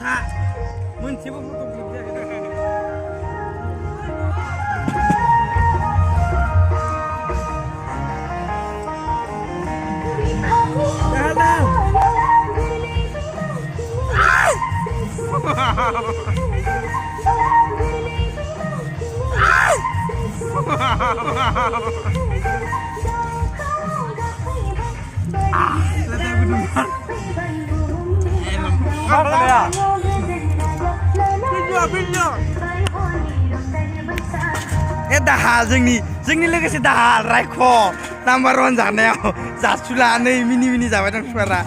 था मोनसेबो फट' क्लिक जायाखै दाहाल जोंनि लोगोसे दाहाल रायख' नाम्बार 1 जानायाव जासुला नै मिनि जाबाय दं फिफारा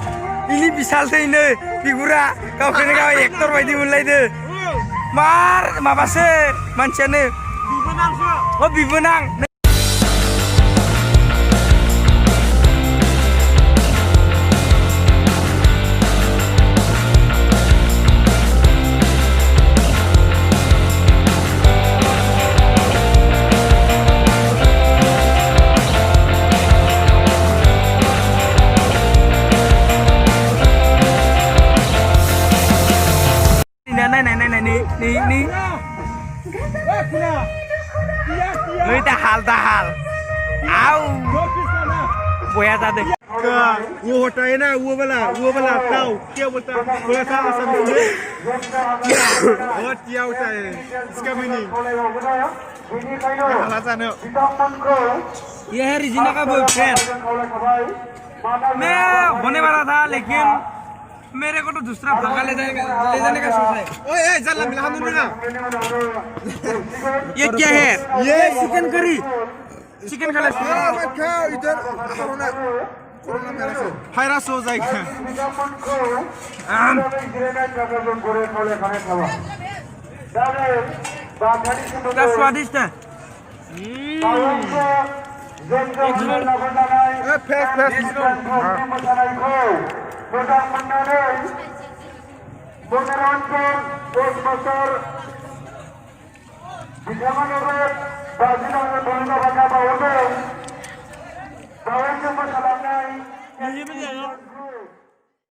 इनि बिसालथैनो बिगुरा गावखौनो गाव एक्टर बायदि मोनलायदो मार माबासो मानसियानो बिबोनां Người ta hal Au Boya ra đây Vua hột trái na vua bala tao kêu một tao vừa tao sắm sắm hột chiao trái scamini là ra nữa ये है रिजीना का बॉयफ्रेंड मैं होने वाला था लेकिन मेरे को तो दूसरा भागा ले जाने का सोच है ओए चल मिला हम ना ये क्या है ये चिकन करी चिकन खा ले खाओ इधर कोरोना भाइरस हो जाएगा क्या स्वादिष्ट है फेस मोजां मोननानै मनरन्जन 10 बोसोर बिथांमोननोबो 50 रां धन्यबाद बावहरदों बावैसो मोसालांनाय